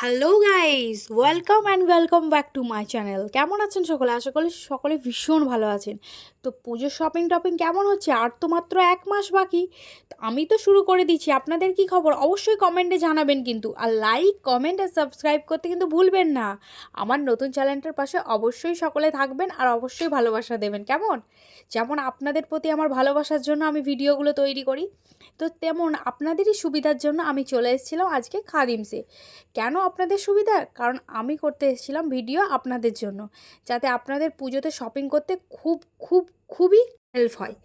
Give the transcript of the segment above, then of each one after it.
Hello guys, welcome back to my channel. কেমন আছেন সকলে? আশা করি সকলে ভীষণ ভালো আছেন। তো পুজোর শপিং টপিং কেমন হচ্ছে? আর তো মাত্র 1 মাস বাকি। তো আমি তো শুরু করে দিচ্ছি। আপনাদের কি খবর? অবশ্যই কমেন্টে জানাবেন কিন্তু। আর লাইক, কমেন্ট আর সাবস্ক্রাইব করতে কিন্তু ভুলবেন না। আমার নতুন চ্যানেলটার পাশে অবশ্যই সকলে থাকবেন আর অবশ্যই ভালোবাসা দেবেন, কেমন? যেমন আপনাদের প্রতি আমার ভালোবাসার জন্য আমি ভিডিওগুলো তৈরি করি, তো তেমন আপনাদেরই সুবিধার জন্য আমি চলে এসেছিলাম আজকে খাদিমসে। কেন আপনাদের সুবিধা? কারণ আমি করতে এসেছিলাম ভিডিও আপনাদের জন্য, যাতে আপনাদের পুজোতে শপিং করতে খুবই হেল্প হয়।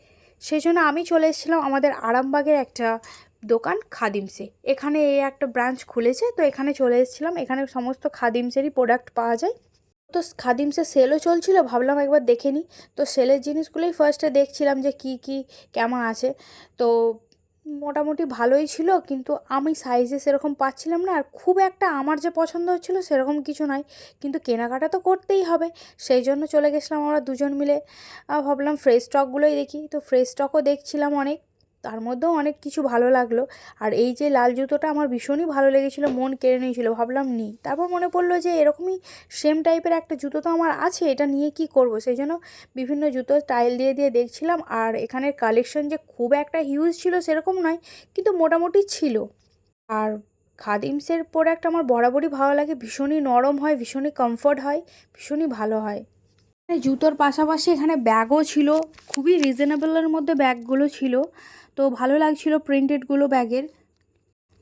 সেই জন্য আমি চলে এসেছিলাম আমাদের আরামবাগের একটা দোকান খাদিমসে। এখানে এই একটা ব্রাঞ্চ খুলেছে, তো এখানে চলে এসেছিলাম। এখানে সমস্ত খাদিমসেরই প্রোডাক্ট পাওয়া যায়। তো খাদিমসে সেলও চলছিল, ভাবলাম একবার দেখে নিই। তো সেলের জিনিসগুলোই ফার্স্টে দেখছিলাম যে কি কেমন আছে। তো মোটামুটি ভালোই ছিল, কিন্তু আমি সাইজে সেরকম পাচ্ছিলাম না, আর খুব একটা আমার যে পছন্দ হচ্ছিলো সেরকম কিছু নয়। কিন্তু কেনাকাটা তো করতেই হবে, সেই জন্য চলে গেছিলাম আমরা দুজন মিলে। ভাবলাম ফ্রেশ স্টকগুলোই দেখি, তো ফ্রেশ স্টকও দেখছিলাম অনেক, তার মধ্যেও অনেক কিছু ভালো লাগলো। আর এই যে লাল জুতোটা আমার ভীষণই ভালো লেগেছিলো, মন কেড়ে নিয়েছিল, ভাবলাম নিই। তারপর মনে পড়লো যে এরকমই সেম টাইপের একটা জুতো তো আমার আছে, এটা নিয়ে কি করব, সেই জন্য বিভিন্ন জুতো স্টাইল দিয়ে দেখছিলাম। আর এখানের কালেকশন যে খুব একটা হিউজ ছিল সেরকম নয়, কিন্তু মোটামুটি ছিল। আর খাদিমসের প্রোডাক্ট আমার বরাবরই ভালো লাগে, ভীষণই নরম হয়, ভীষণই কমফোর্ট হয়, ভীষণই ভালো হয়। এখানে জুতোর পাশাপাশি এখানে ব্যাগও ছিল, খুবই রিজনেবলের মধ্যে ব্যাগগুলো ছিল, তো ভালো লাগছিল প্রিন্টেডগুলো ব্যাগের।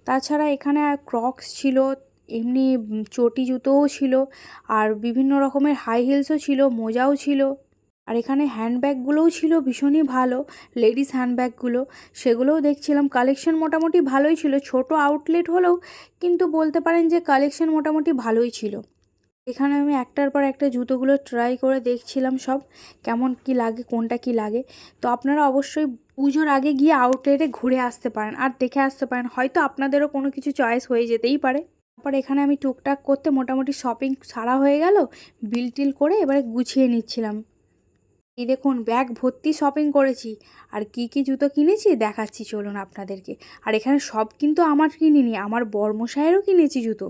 তাছাড়া এখানে আর ক্রক্স ছিল, এমনি চটি জুতোও ছিল, আর বিভিন্ন রকমের হাই হিলসও ছিল, মোজাও ছিল। আর এখানে হ্যান্ডব্যাগগুলোও ছিল ভীষণই ভালো, লেডিস হ্যান্ডব্যাগগুলো, সেগুলোও দেখছিলাম। কালেকশন মোটামুটি ভালোই ছিল, ছোট আউটলেট হলেও কিন্তু বলতে পারেন যে কালেকশন মোটামুটি ভালোই ছিল। এখানে আমি একটার পর একটা জুতোগুলো ট্রাই করে দেখছিলাম, সব কেমন কি লাগে, কোনটা কি লাগে। তো আপনারা অবশ্যই পুজোর আগে গিয়ে আউটলেটে ঘুরে আসতে পারেন আর দেখে আসতে পারেন, হয়তো আপনাদেরও কোনো কিছু চয়েস হয়ে যেতেই পারে। তারপর এখানে আমি টুকটাক করতে মোটামুটি শপিং সারা হয়ে গেল, বিল টিল করে এবারে গুছিয়ে নিচ্ছিলাম। এই দেখুন, ব্যাগ ভর্তি শপিং করেছি। আর কি জুতো কিনেছি দেখাচ্ছি চলুন আপনাদেরকে। আর এখানে সব কিন্তু আমার কিনিনি, আমার বরমশাইয়েরও কিনেছি জুতো।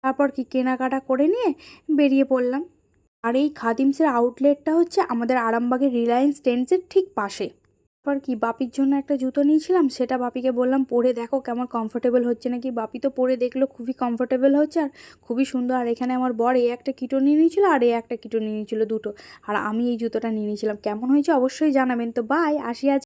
তারপর কি কেনাকাটা করে নিয়ে বেরিয়ে পড়লাম। আর এই খাদিমসের আউটলেটটা হচ্ছে আমাদের আরামবাগের রিলায়েন্স ট্রেন্ডসের ঠিক পাশে। তারপর কি বাপির জন্য একটা জুতো নিয়েছিলাম, সেটা বাপিকে বললাম পরে দেখো কেমন কমফোর্টেবল হচ্ছে নাকি। বাপি তো পরে দেখলো খুবই কমফোর্টেবল হচ্ছে আর খুবই সুন্দর। আর এখানে আমার বর এই একটা কিটো নিয়ে নিয়েছিল আর এই একটা কিটো নিয়ে নিয়েছিল, দুটো। আর আমি এই জুতোটা নিয়ে নিয়েছিলাম। কেমন হয়েছে অবশ্যই জানাবেন। তো বাই, আসি আজ।